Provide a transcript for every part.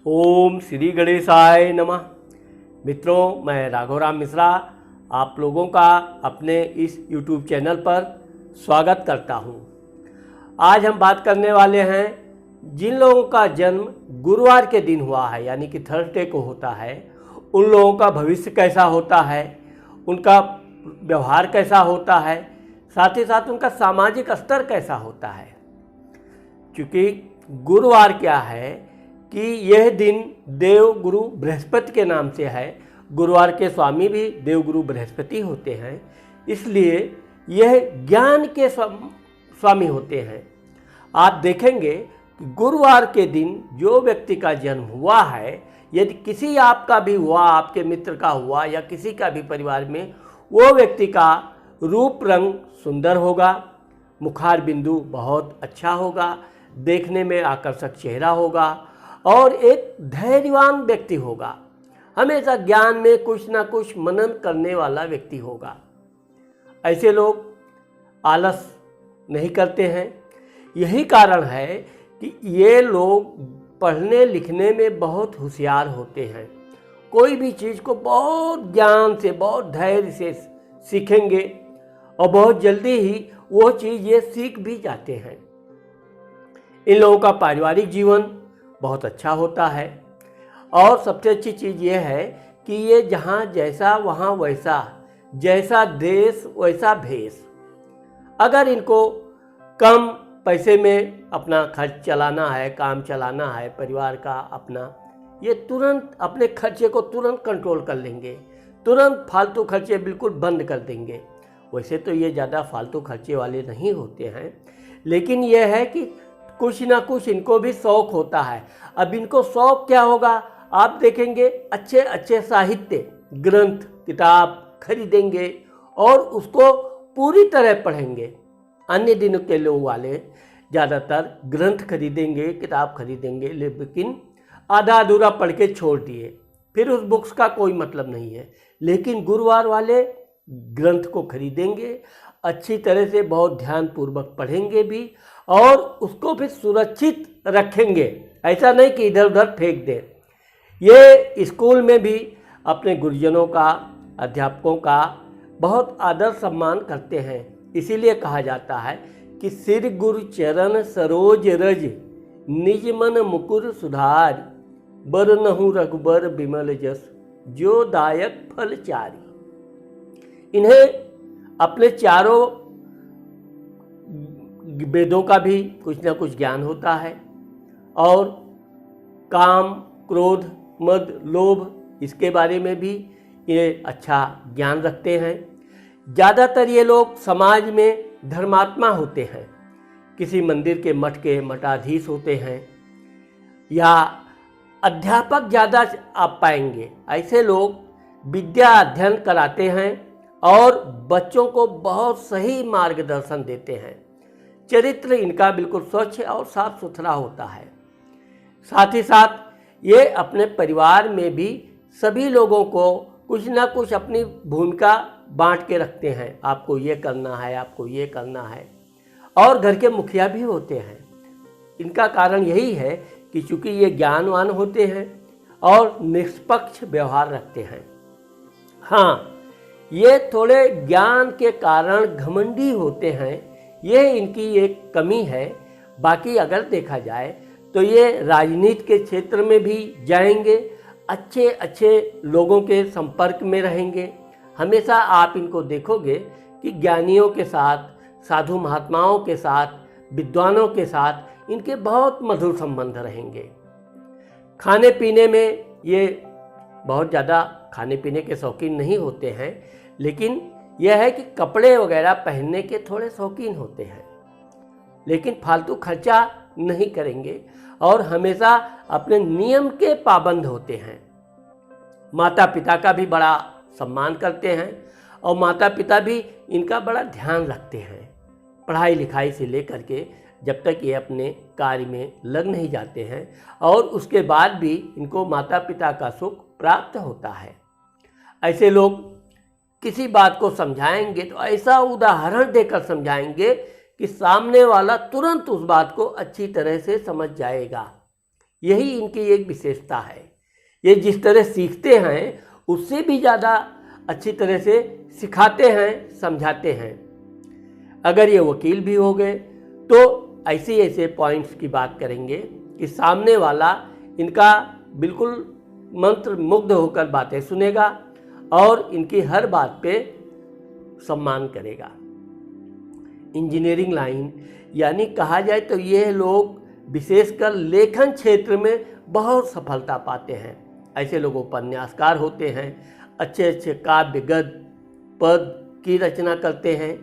ओम श्री गणेशाय नमः। मित्रों, मैं राघवराम मिश्रा आप लोगों का अपने इस YouTube चैनल पर स्वागत करता हूं। आज हम बात करने वाले हैं जिन लोगों का जन्म गुरुवार के दिन हुआ है, यानी कि थर्सडे को होता है, उन लोगों का भविष्य कैसा होता है, उनका व्यवहार कैसा होता है, साथ ही साथ उनका सामाजिक स्तर कैसा होता है। क्योंकि गुरुवार क्या है कि यह दिन देवगुरु बृहस्पति के नाम से है। गुरुवार के स्वामी भी देवगुरु बृहस्पति होते हैं, इसलिए यह ज्ञान के स्वामी होते हैं। आप देखेंगे कि गुरुवार के दिन जो व्यक्ति का जन्म हुआ है, यदि किसी आपका भी हुआ, आपके मित्र का हुआ या किसी का भी परिवार में, वो व्यक्ति का रूप रंग सुंदर होगा, मुखार बिंदु बहुत अच्छा होगा, देखने में आकर्षक चेहरा होगा और एक धैर्यवान व्यक्ति होगा। हमेशा ज्ञान में कुछ ना कुछ मनन करने वाला व्यक्ति होगा। ऐसे लोग आलस नहीं करते हैं। यही कारण है कि ये लोग पढ़ने लिखने में बहुत होशियार होते हैं। कोई भी चीज़ को बहुत ज्ञान से, बहुत धैर्य से सीखेंगे और बहुत जल्दी ही वो चीज़ ये सीख भी जाते हैं। इन लोगों का पारिवारिक जीवन बहुत अच्छा होता है और सबसे अच्छी चीज़ ये है कि ये जहाँ जैसा वहाँ वैसा, जैसा देश वैसा भेष। अगर इनको कम पैसे में अपना खर्च चलाना है, काम चलाना है परिवार का अपना, ये तुरंत अपने खर्चे को तुरंत कंट्रोल कर लेंगे, तुरंत फालतू खर्चे बिल्कुल बंद कर देंगे। वैसे तो ये ज़्यादा फालतू खर्चे वाले नहीं होते हैं, लेकिन ये है कि कुछ ना कुछ इनको भी शौक होता है। अब इनको शौक क्या होगा, आप देखेंगे अच्छे अच्छे साहित्य ग्रंथ किताब खरीदेंगे और उसको पूरी तरह पढ़ेंगे। अन्य दिनों के लोग वाले ज़्यादातर ग्रंथ खरीदेंगे, किताब खरीदेंगे, लेकिन आधा अधूरा पढ़ के छोड़ दिए, फिर उस बुक्स का कोई मतलब नहीं है। लेकिन गुरुवार वाले ग्रंथ को खरीदेंगे, अच्छी तरह से बहुत ध्यानपूर्वक पढ़ेंगे भी और उसको भी सुरक्षित रखेंगे। ऐसा नहीं कि इधर उधर फेंक दें। ये स्कूल में भी अपने गुरुजनों का, अध्यापकों का बहुत आदर सम्मान करते हैं। इसीलिए कहा जाता है कि सिर गुरु चरण सरोज रज, निज मन मुकुर सुधार, बर नहु रघुबर बिमल जस, जो दायक फल चारी। इन्हें अपने चारों वेदों का भी कुछ ना कुछ ज्ञान होता है और काम, क्रोध, मद, लोभ, इसके बारे में भी ये अच्छा ज्ञान रखते हैं। ज़्यादातर ये लोग समाज में धर्मात्मा होते हैं, किसी मंदिर के मठ के मठाधीश होते हैं या अध्यापक ज़्यादा आप पाएंगे। ऐसे लोग विद्या अध्ययन कराते हैं और बच्चों को बहुत सही मार्गदर्शन देते हैं। चरित्र इनका बिल्कुल स्वच्छ और साफ सुथरा होता है। साथ ही साथ ये अपने परिवार में भी सभी लोगों को कुछ ना कुछ अपनी भूमिका बांट के रखते हैं। आपको ये करना है, आपको ये करना है, और घर के मुखिया भी होते हैं। इनका कारण यही है कि चूँकि ये ज्ञानवान होते हैं और निष्पक्ष व्यवहार रखते हैं। हाँ, ये थोड़े ज्ञान के कारण घमंडी होते हैं, ये इनकी एक कमी है। बाकी अगर देखा जाए तो ये राजनीति के क्षेत्र में भी जाएंगे, अच्छे अच्छे लोगों के संपर्क में रहेंगे। हमेशा आप इनको देखोगे कि ज्ञानियों के साथ, साधु महात्माओं के साथ, विद्वानों के साथ इनके बहुत मधुर संबंध रहेंगे। खाने पीने में ये बहुत ज़्यादा खाने पीने के शौकीन नहीं होते हैं, लेकिन यह है कि कपड़े वगैरह पहनने के थोड़े शौकीन होते हैं, लेकिन फालतू खर्चा नहीं करेंगे और हमेशा अपने नियम के पाबंद होते हैं। माता पिता का भी बड़ा सम्मान करते हैं और माता पिता भी इनका बड़ा ध्यान रखते हैं। पढ़ाई लिखाई से लेकर के जब तक ये अपने कार्य में लग नहीं जाते हैं, और उसके बाद भी इनको माता पिता का सुख प्राप्त होता है। ऐसे लोग किसी बात को समझाएंगे तो ऐसा उदाहरण देकर समझाएंगे कि सामने वाला तुरंत उस बात को अच्छी तरह से समझ जाएगा। यही इनकी एक विशेषता है। ये जिस तरह सीखते हैं उससे भी ज़्यादा अच्छी तरह से सिखाते हैं, समझाते हैं। अगर ये वकील भी हो गए तो ऐसे पॉइंट्स की बात करेंगे कि सामने वाला इनका बिल्कुल मंत्र मुग्ध होकर बातें सुनेगा और इनकी हर बात पे सम्मान करेगा। इंजीनियरिंग लाइन यानी कहा जाए तो ये लोग विशेषकर लेखन क्षेत्र में बहुत सफलता पाते हैं। ऐसे लोग उपन्यासकार होते हैं, अच्छे अच्छे काव्य गद्य पद की रचना करते हैं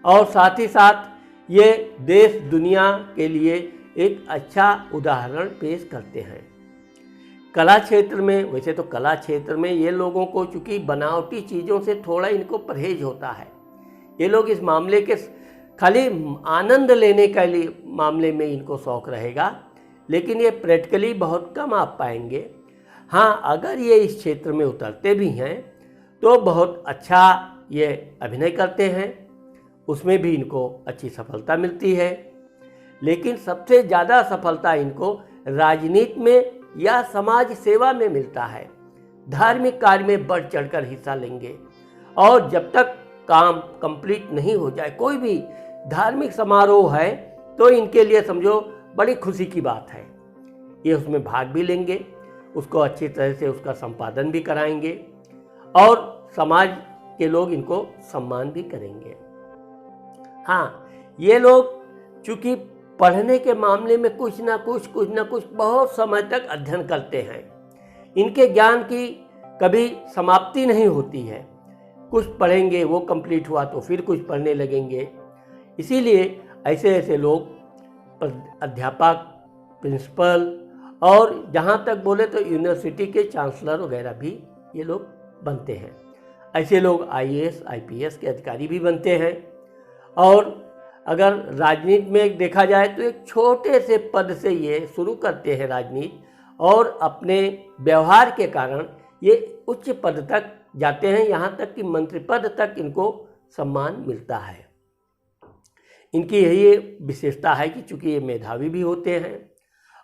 और साथ ही साथ ये देश दुनिया के लिए एक अच्छा उदाहरण पेश करते हैं। कला क्षेत्र में, वैसे तो कला क्षेत्र में ये लोगों को चूँकि बनावटी चीज़ों से थोड़ा इनको परहेज होता है। ये लोग इस मामले के खाली आनंद लेने के लिए मामले में इनको शौक़ रहेगा, लेकिन ये प्रैक्टिकली बहुत कम आप पाएंगे। हाँ, अगर ये इस क्षेत्र में उतरते भी हैं तो बहुत अच्छा ये अभिनय करते हैं, उसमें भी इनको अच्छी सफलता मिलती है। लेकिन सबसे ज़्यादा सफलता इनको राजनीति में या समाज सेवा में मिलता है। धार्मिक कार्य में बढ़ चढ़कर हिस्सा लेंगे और जब तक काम कंप्लीट नहीं हो जाए, कोई भी धार्मिक समारोह है तो इनके लिए समझो बड़ी खुशी की बात है। ये उसमें भाग भी लेंगे, उसको अच्छी तरह से उसका संपादन भी कराएंगे और समाज के लोग इनको सम्मान भी करेंगे। हाँ, ये लोग चूँकि पढ़ने के मामले में कुछ ना कुछ बहुत समय तक अध्ययन करते हैं। इनके ज्ञान की कभी समाप्ति नहीं होती है। कुछ पढ़ेंगे, वो कंप्लीट हुआ तो फिर कुछ पढ़ने लगेंगे। इसीलिए ऐसे लोग अध्यापक, प्रिंसिपल और जहाँ तक बोले तो यूनिवर्सिटी के चांसलर वगैरह भी ये लोग बनते हैं। ऐसे लोग IAS, IPS के अधिकारी भी बनते हैं। और अगर राजनीति में देखा जाए तो एक छोटे से पद से ये शुरू करते हैं राजनीति और अपने व्यवहार के कारण ये उच्च पद तक जाते हैं, यहाँ तक कि मंत्री पद तक इनको सम्मान मिलता है। इनकी यही विशेषता है कि चूँकि ये मेधावी भी होते हैं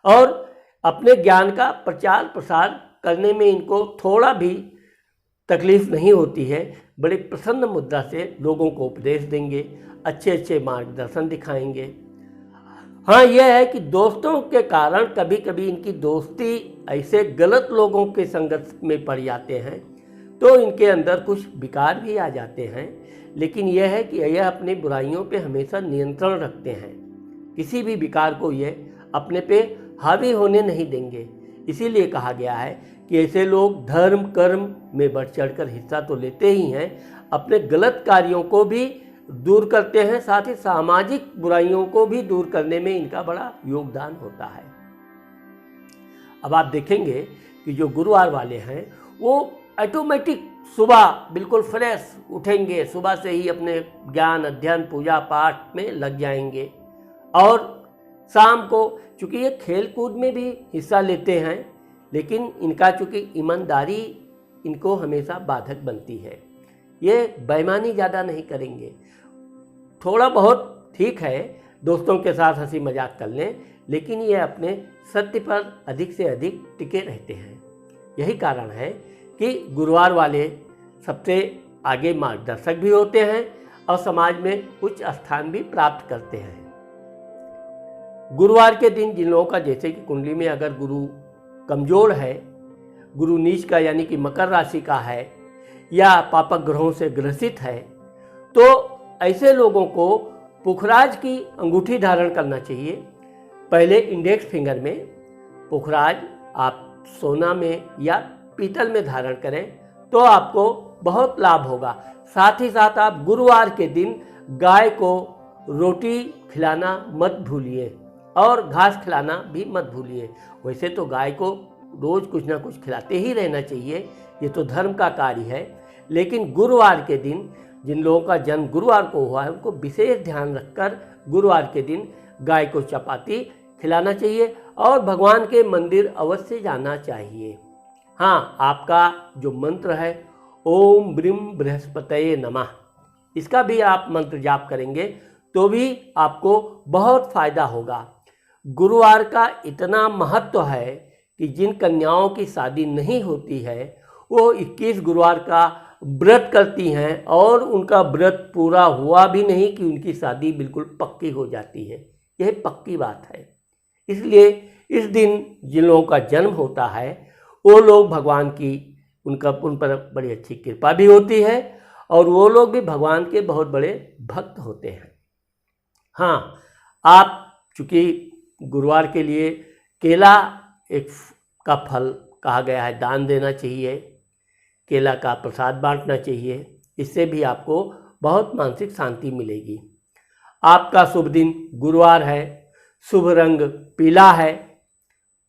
और अपने ज्ञान का प्रचार प्रसार करने में इनको थोड़ा भी तकलीफ नहीं होती है। बड़े प्रसन्न मुद्रा से लोगों को उपदेश देंगे, अच्छे मार्गदर्शन दिखाएंगे। हाँ, यह है कि दोस्तों के कारण कभी कभी इनकी दोस्ती ऐसे गलत लोगों के संगत में पड़ जाते हैं तो इनके अंदर कुछ विकार भी आ जाते हैं। लेकिन यह है कि यह अपनी बुराइयों पे हमेशा नियंत्रण रखते हैं, किसी भी विकार को ये अपने पे हावी होने नहीं देंगे। इसीलिए कहा गया है कि ऐसे लोग धर्म कर्म में बढ़ चढ़कर हिस्सा तो लेते ही हैं, अपने गलत कार्यों को भी दूर करते हैं, साथ ही सामाजिक बुराइयों को भी दूर करने में इनका बड़ा योगदान होता है। अब आप देखेंगे कि जो गुरुवार वाले हैं वो ऑटोमेटिक सुबह बिल्कुल फ्रेश उठेंगे, सुबह से ही अपने ज्ञान अध्ययन पूजा पाठ में लग जाएंगे और शाम को, चूँकि ये खेल कूद में भी हिस्सा लेते हैं, लेकिन इनका चूँकि ईमानदारी इनको हमेशा बाधक बनती है। ये बेईमानी ज़्यादा नहीं करेंगे, थोड़ा बहुत ठीक है दोस्तों के साथ हंसी मजाक कर लें, लेकिन ये अपने सत्य पर अधिक से अधिक टिके रहते हैं। यही कारण है कि गुरुवार वाले सबसे आगे मार्गदर्शक भी होते हैं और समाज में उच्च स्थान भी प्राप्त करते हैं। गुरुवार के दिन जिन लोगों का, जैसे कि कुंडली में अगर गुरु कमज़ोर है, गुरु नीच का यानी कि मकर राशि का है या पापक ग्रहों से ग्रसित है, तो ऐसे लोगों को पुखराज की अंगूठी धारण करना चाहिए। पहले इंडेक्स फिंगर में पुखराज आप सोना में या पीतल में धारण करें तो आपको बहुत लाभ होगा। साथ ही साथ आप गुरुवार के दिन गाय को रोटी खिलाना मत भूलिए और घास खिलाना भी मत भूलिए। वैसे तो गाय को रोज़ कुछ ना कुछ खिलाते ही रहना चाहिए, ये तो धर्म का कार्य है, लेकिन गुरुवार के दिन जिन लोगों का जन्म गुरुवार को हुआ है उनको विशेष ध्यान रखकर गुरुवार के दिन गाय को चपाती खिलाना चाहिए और भगवान के मंदिर अवश्य जाना चाहिए। हाँ, आपका जो मंत्र है ओम ब्रीम बृहस्पतये नमः, इसका भी आप मंत्र जाप करेंगे तो भी आपको बहुत फायदा होगा। गुरुवार का इतना महत्व है कि जिन कन्याओं की शादी नहीं होती है वो 21 गुरुवार का व्रत करती हैं और उनका व्रत पूरा हुआ भी नहीं कि उनकी शादी बिल्कुल पक्की हो जाती है। यह पक्की बात है। इसलिए इस दिन जिन लोगों का जन्म होता है वो लोग भगवान की उन पर बड़ी अच्छी कृपा भी होती है और वो लोग भी भगवान के बहुत बड़े भक्त होते हैं। हाँ, आप चूँकि गुरुवार के लिए केला एक का फल कहा गया है, दान देना चाहिए, केला का प्रसाद बांटना चाहिए, इससे भी आपको बहुत मानसिक शांति मिलेगी। आपका शुभ दिन गुरुवार है, शुभ रंग पीला है,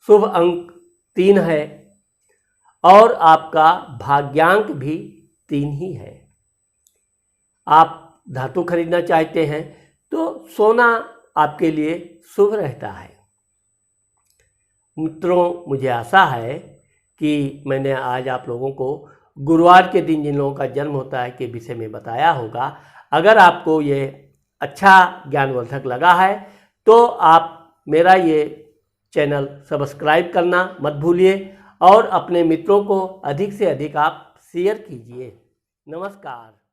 शुभ अंक 3 है और आपका भाग्यांक भी 3 ही है। आप धातु खरीदना चाहते हैं तो सोना आपके लिए शुभ रहता है। मित्रों, मुझे आशा है कि मैंने आज आप लोगों को गुरुवार के दिन जिन लोगों का जन्म होता है के विषय में बताया होगा। अगर आपको ये अच्छा ज्ञानवर्धक लगा है तो आप मेरा ये चैनल सब्सक्राइब करना मत भूलिए और अपने मित्रों को अधिक से अधिक आप शेयर कीजिए। नमस्कार।